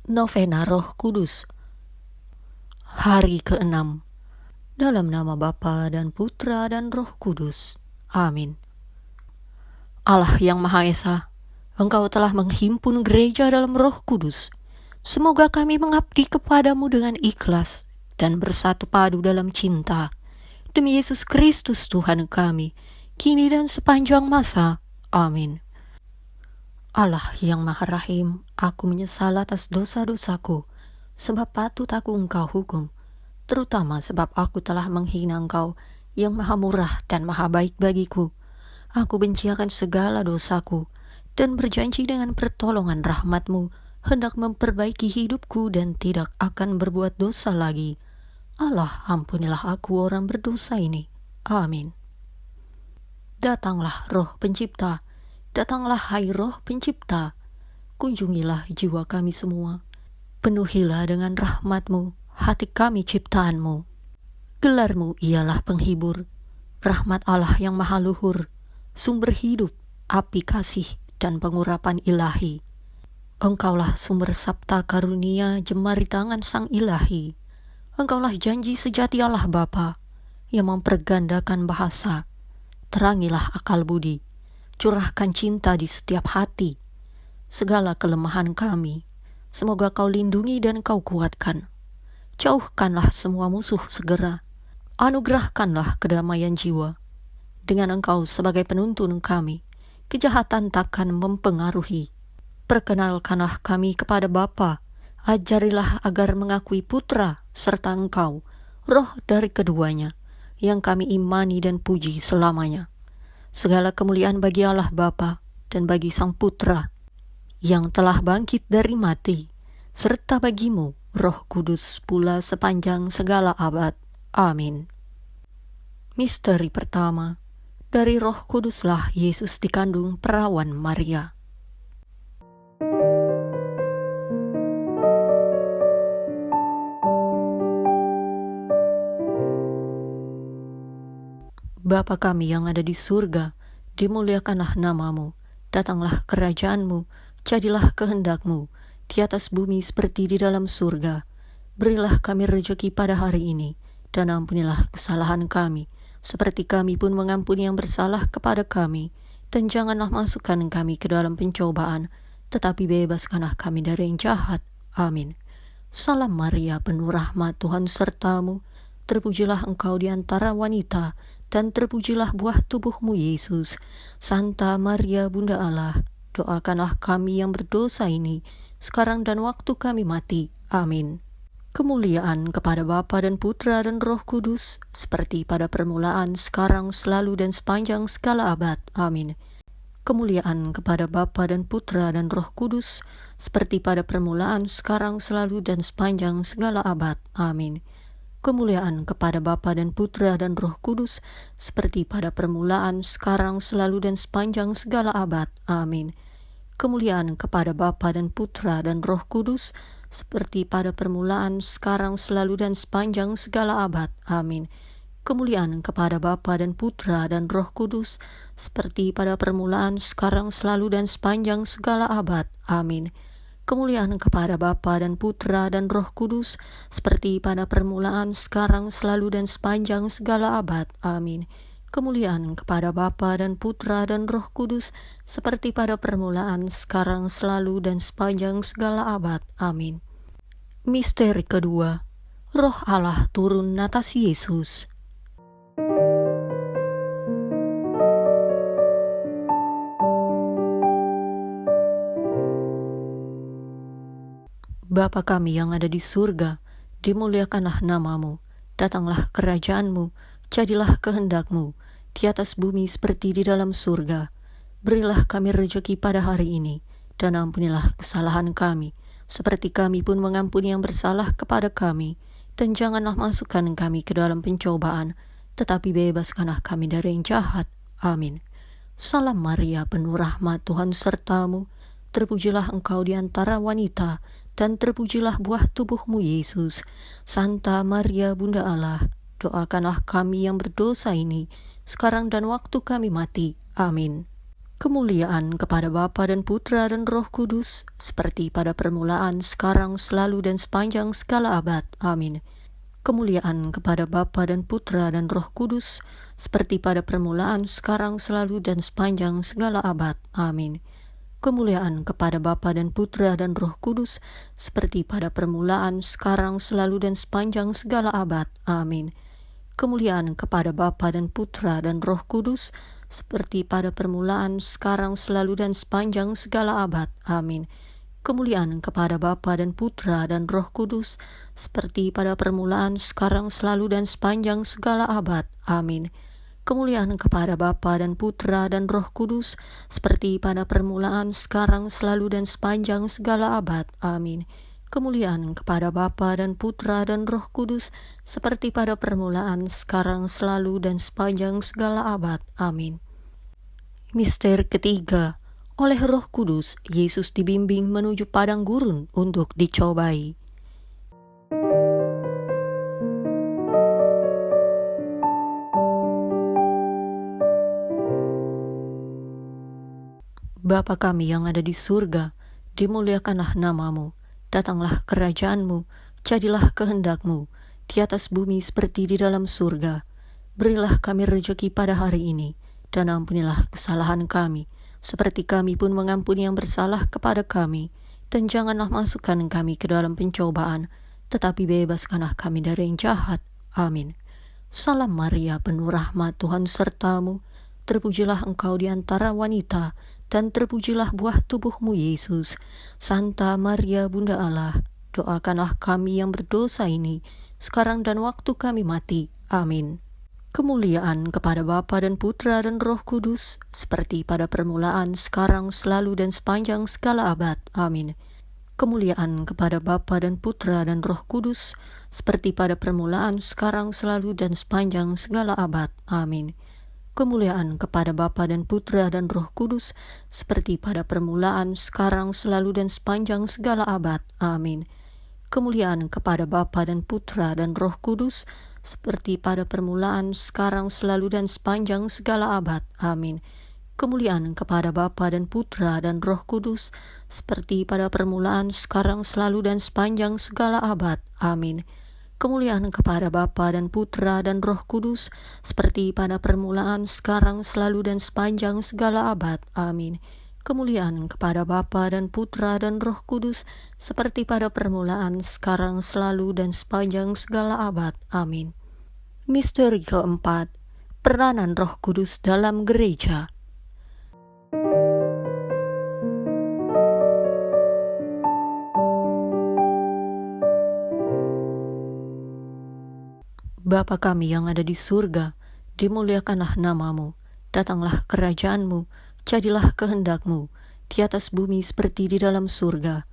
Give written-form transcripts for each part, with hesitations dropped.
Novena Roh Kudus. Hari ke-6. Dalam nama Bapa dan Putra dan Roh Kudus. Amin. Allah yang Maha Esa, Engkau telah menghimpun gereja dalam Roh Kudus. Semoga kami mengabdi kepadamu dengan ikhlas dan bersatu padu dalam cinta. Demi Yesus Kristus Tuhan kami, kini dan sepanjang masa. Amin. Allah yang Maha Rahim, aku menyesal atas dosa-dosaku, sebab patut aku Engkau hukum, terutama sebab aku telah menghina Engkau yang Maha Murah dan Maha Baik bagiku. Aku benci akan segala dosaku, dan berjanji dengan pertolongan rahmat-Mu, hendak memperbaiki hidupku dan tidak akan berbuat dosa lagi. Allah, ampunilah aku orang berdosa ini. Amin. Datanglah Roh Pencipta, datanglah hai Roh Pencipta, kunjungilah jiwa kami semua, penuhilah dengan rahmat-Mu hati kami ciptaan-Mu. Gelar-Mu ialah penghibur, rahmat Allah yang maha luhur, sumber hidup, api kasih, dan pengurapan ilahi. Engkaulah sumber sabta karunia jemari tangan sang ilahi. Engkaulah janji sejati Allah Bapa yang mempergandakan bahasa. Terangilah akal budi, curahkan cinta di setiap hati. Segala kelemahan kami, semoga Kau lindungi dan Kau kuatkan. Jauhkanlah semua musuh segera. Anugerahkanlah kedamaian jiwa. Dengan Engkau sebagai penuntun kami, kejahatan takkan mempengaruhi. Perkenalkanlah kami kepada Bapa, ajarilah agar mengakui Putra serta Engkau, Roh dari keduanya, yang kami imani dan puji selamanya. Segala kemuliaan bagi Allah Bapa dan bagi Sang Putra, yang telah bangkit dari mati, serta bagimu, Roh Kudus pula sepanjang segala abad. Amin. Misteri pertama. Dari Roh Kuduslah Yesus dikandung perawan Maria. Bapa kami yang ada di surga, dimuliakanlah nama-Mu, datanglah kerajaan-Mu, jadilah kehendak-Mu, di atas bumi seperti di dalam surga. Berilah kami rejeki pada hari ini, dan ampunilah kesalahan kami, seperti kami pun mengampuni yang bersalah kepada kami, dan janganlah masukkan kami ke dalam pencobaan, tetapi bebaskanlah kami dari yang jahat. Amin. Salam Maria, penuh rahmat, Tuhan serta-Mu, terpujilah Engkau di antara wanita, dan terpujilah buah tubuh-Mu Yesus. Santa Maria Bunda Allah, doakanlah kami yang berdosa ini, sekarang dan waktu kami mati. Amin. Kemuliaan kepada Bapa dan Putra dan Roh Kudus, seperti pada permulaan, sekarang, selalu, dan sepanjang segala abad. Amin. Kemuliaan kepada Bapa dan Putra dan Roh Kudus, seperti pada permulaan, sekarang, selalu, dan sepanjang segala abad. Amin. Kemuliaan kepada Bapa dan Putra dan Roh Kudus, seperti pada permulaan, sekarang, selalu, dan sepanjang segala abad. Amin. Kemuliaan kepada Bapa dan Putra dan Roh Kudus, seperti pada permulaan, sekarang, selalu, dan sepanjang segala abad. Amin. Kemuliaan kepada Bapa dan Putra dan Roh Kudus, seperti pada permulaan, sekarang, selalu, dan sepanjang segala abad. Amin. Kemuliaan kepada Bapa dan Putra dan Roh Kudus, seperti pada permulaan, sekarang, selalu, dan sepanjang segala abad. Amin. Kemuliaan kepada Bapa dan Putra dan Roh Kudus, seperti pada permulaan, sekarang, selalu, dan sepanjang segala abad. Amin. Misteri kedua. Roh Allah turun atas Yesus. Bapa kami yang ada di surga, dimuliakanlah nama-Mu, datanglah kerajaan-Mu, jadilah kehendak-Mu, di atas bumi seperti di dalam surga. Berilah kami rejeki pada hari ini, dan ampunilah kesalahan kami, seperti kami pun mengampuni yang bersalah kepada kami, dan janganlah masukkan kami ke dalam pencobaan, tetapi bebaskanlah kami dari yang jahat. Amin. Salam Maria, penuh rahmat, Tuhan serta-Mu, terpujilah Engkau di antara wanita, dan terpujilah buah tubuh-Mu Yesus. Santa Maria Bunda Allah, doakanlah kami yang berdosa ini, sekarang dan waktu kami mati. Amin. Kemuliaan kepada Bapa dan Putra dan Roh Kudus, seperti pada permulaan, sekarang, selalu, dan sepanjang segala abad. Amin. Kemuliaan kepada Bapa dan Putra dan Roh Kudus, seperti pada permulaan, sekarang, selalu, dan sepanjang segala abad. Amin. Kemuliaan kepada Bapa dan Putra dan Roh Kudus, seperti pada permulaan, sekarang, selalu, dan sepanjang segala abad. Amin. Kemuliaan kepada Bapa dan Putra dan Roh Kudus, seperti pada permulaan, sekarang, selalu, dan sepanjang segala abad. Amin. Kemuliaan kepada Bapa dan Putra dan Roh Kudus, seperti pada permulaan, sekarang, selalu, dan sepanjang segala abad. Amin. Kemuliaan kepada Bapa dan Putra dan Roh Kudus, seperti pada permulaan, sekarang, selalu, dan sepanjang segala abad. Amin. Kemuliaan kepada Bapa dan Putra dan Roh Kudus, seperti pada permulaan, sekarang, selalu, dan sepanjang segala abad. Amin. Mister ketiga, oleh Roh Kudus, Yesus dibimbing menuju padang gurun untuk dicobai. Bapa kami yang ada di surga, dimuliakanlah namamu. Datanglah kerajaanmu, jadilah kehendakmu, di atas bumi seperti di dalam surga. Berilah kami rejeki pada hari ini, dan ampunilah kesalahan kami, seperti kami pun mengampuni yang bersalah kepada kami. Dan janganlah masukkan kami ke dalam pencobaan, tetapi bebaskanlah kami dari yang jahat. Amin. Salam Maria, penuh rahmat, Tuhan sertamu. Terpujilah engkau di antara wanita, dan terpujilah buah tubuhmu Yesus. Santa Maria Bunda Allah, doakanlah kami yang berdosa ini, sekarang dan waktu kami mati. Amin. Kemuliaan kepada Bapa dan Putra dan Roh Kudus, seperti pada permulaan, sekarang, selalu, dan sepanjang segala abad. Amin. Kemuliaan kepada Bapa dan Putra dan Roh Kudus, seperti pada permulaan, sekarang, selalu, dan sepanjang segala abad. Amin. Kemuliaan kepada Bapa dan Putra dan Roh Kudus, seperti pada permulaan, sekarang, selalu, dan sepanjang segala abad. Amin. Kemuliaan kepada Bapa dan Putra dan Roh Kudus, seperti pada permulaan, sekarang, selalu, dan sepanjang segala abad. Amin. Kemuliaan kepada Bapa dan Putra dan Roh Kudus, seperti pada permulaan, sekarang, selalu, dan sepanjang segala abad. Amin. Kemuliaan kepada Bapa dan Putra dan Roh Kudus, seperti pada permulaan, sekarang, selalu, dan sepanjang segala abad. Amin. Kemuliaan kepada Bapa dan Putra dan Roh Kudus, seperti pada permulaan, sekarang, selalu, dan sepanjang segala abad. Amin. Misteri keempat, peranan Roh Kudus dalam gereja. Bapa kami yang ada di surga, dimuliakanlah namamu. Datanglah kerajaanmu, jadilah kehendakmu, di atas bumi seperti di dalam surga.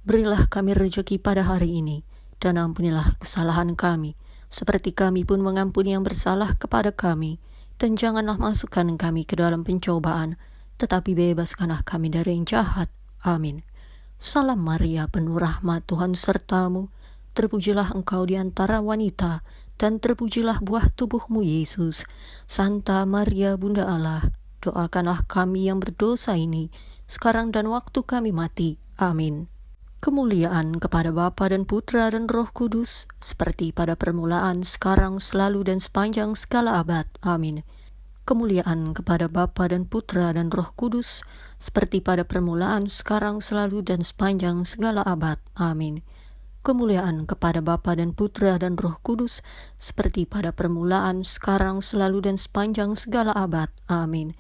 Berilah kami rejeki pada hari ini, dan ampunilah kesalahan kami, seperti kami pun mengampuni yang bersalah kepada kami. Dan janganlah masukkan kami ke dalam pencobaan, tetapi bebaskanlah kami dari yang jahat. Amin. Salam Maria, penuh rahmat, Tuhan sertamu. Terpujilah engkau di antara wanita, dan terpujilah buah tubuhmu Yesus. Santa Maria Bunda Allah, doakanlah kami yang berdosa ini, sekarang dan waktu kami mati. Amin. Kemuliaan kepada Bapa dan Putra dan Roh Kudus, seperti pada permulaan, sekarang, selalu, dan sepanjang segala abad. Amin. Kemuliaan kepada Bapa dan Putra dan Roh Kudus, seperti pada permulaan, sekarang, selalu, dan sepanjang segala abad. Amin. Kemuliaan kepada Bapa dan Putra dan Roh Kudus, seperti pada permulaan, sekarang, selalu, dan sepanjang segala abad. Amin.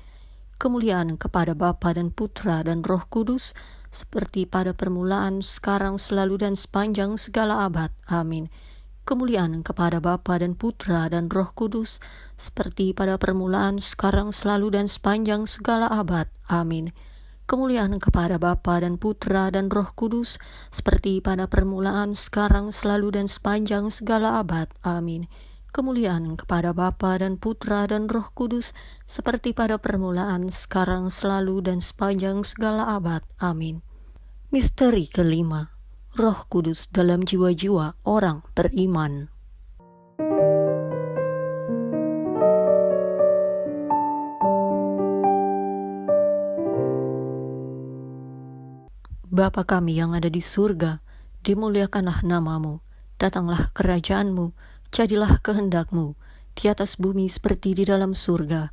Kemuliaan kepada Bapa dan Putra dan Roh Kudus, seperti pada permulaan, sekarang, selalu, dan sepanjang segala abad. Amin. Kemuliaan kepada Bapa dan Putra dan Roh Kudus, seperti pada permulaan, sekarang, selalu, dan sepanjang segala abad. Amin. Kemuliaan kepada Bapa dan Putra dan Roh Kudus, seperti pada permulaan, sekarang, selalu, dan sepanjang segala abad. Amin. Kemuliaan kepada Bapa dan Putra dan Roh Kudus, seperti pada permulaan, sekarang, selalu, dan sepanjang segala abad. Amin. Misteri kelima, Roh Kudus dalam jiwa-jiwa orang beriman. Bapa kami yang ada di surga, dimuliakanlah namamu, datanglah kerajaanmu, jadilah kehendakmu, di atas bumi seperti di dalam surga.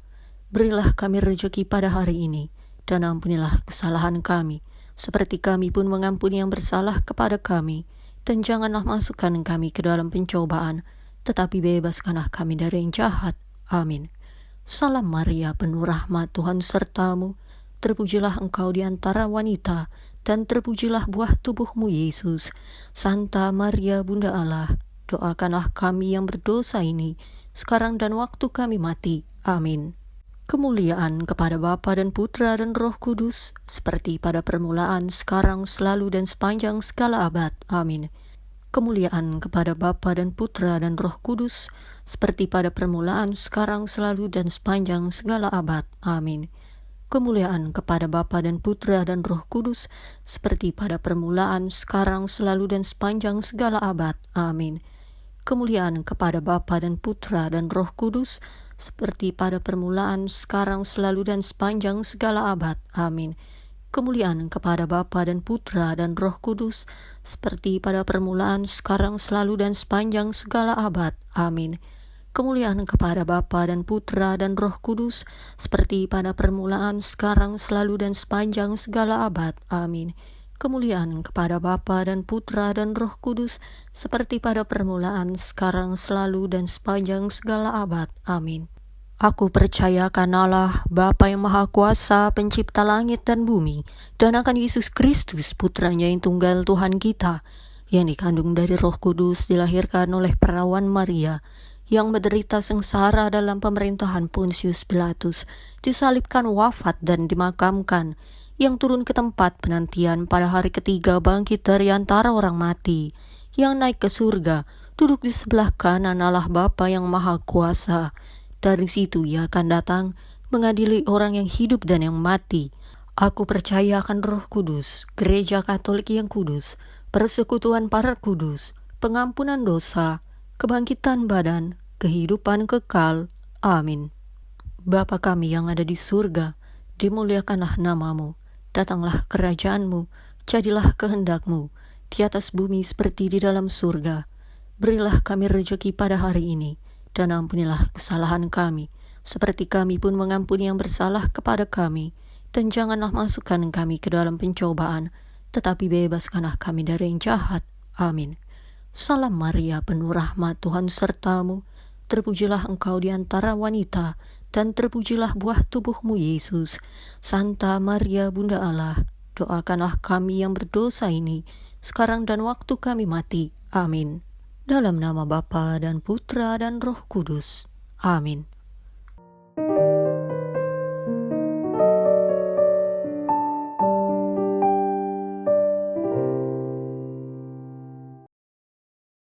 Berilah kami rejeki pada hari ini, dan ampunilah kesalahan kami, seperti kami pun mengampuni yang bersalah kepada kami. Dan janganlah masukkan kami ke dalam pencobaan, tetapi bebaskanlah kami dari yang jahat. Amin. Salam Maria, penuh rahmat, Tuhan sertamu. Terpujilah engkau di antara wanita, dan terpujilah buah tubuhmu Yesus. Santa Maria Bunda Allah, doakanlah kami yang berdosa ini, sekarang dan waktu kami mati. Amin. Kemuliaan kepada Bapa dan Putra dan Roh Kudus, seperti pada permulaan, sekarang, selalu, dan sepanjang segala abad. Amin. Kemuliaan kepada Bapa dan Putra dan Roh Kudus, seperti pada permulaan, sekarang, selalu, dan sepanjang segala abad. Amin. Kemuliaan kepada Bapa dan Putra dan Roh Kudus, seperti pada permulaan, sekarang, selalu, dan sepanjang segala abad. Amin. Kemuliaan kepada Bapa dan Putra dan Roh Kudus, seperti pada permulaan, sekarang, selalu, dan sepanjang segala abad. Amin. Kemuliaan kepada Bapa dan Putra dan Roh Kudus, seperti pada permulaan, sekarang, selalu, dan sepanjang segala abad. Amin. Kemuliaan kepada Bapa dan Putra dan Roh Kudus, seperti pada permulaan, sekarang, selalu, dan sepanjang segala abad. Amin. Kemuliaan kepada Bapa dan Putra dan Roh Kudus, seperti pada permulaan, sekarang, selalu, dan sepanjang segala abad. Amin. Aku percaya akan Allah, Bapa yang Maha Kuasa, pencipta langit dan bumi, dan akan Yesus Kristus, Putranya yang tunggal Tuhan kita, yang dikandung dari Roh Kudus, dilahirkan oleh perawan Maria, yang menderita sengsara dalam pemerintahan Pontius Pilatus, disalibkan, wafat, dan dimakamkan, yang turun ke tempat penantian pada hari ketiga, bangkit dari antara orang mati, yang naik ke surga, duduk di sebelah kanan Allah Bapa yang Maha Kuasa. Dari situ Ia akan datang mengadili orang yang hidup dan yang mati. Aku percaya akan Roh Kudus, Gereja Katolik yang kudus, persekutuan para kudus, pengampunan dosa, kebangkitan badan, kehidupan kekal. Amin. Bapa kami yang ada di surga, dimuliakanlah namamu, datanglah kerajaanmu, jadilah kehendakmu, di atas bumi seperti di dalam surga. Berilah kami rejeki pada hari ini, dan ampunilah kesalahan kami, seperti kami pun mengampuni yang bersalah kepada kami. Dan janganlah masukkan kami ke dalam pencobaan, tetapi bebaskanlah kami dari yang jahat. Amin. Salam Maria, penuh rahmat, Tuhan sertamu. Terpujilah engkau di antara wanita, dan terpujilah buah tubuhmu Yesus. Santa Maria Bunda Allah, doakanlah kami yang berdosa ini, sekarang dan waktu kami mati. Amin. Dalam nama Bapa dan Putra dan Roh Kudus. Amin.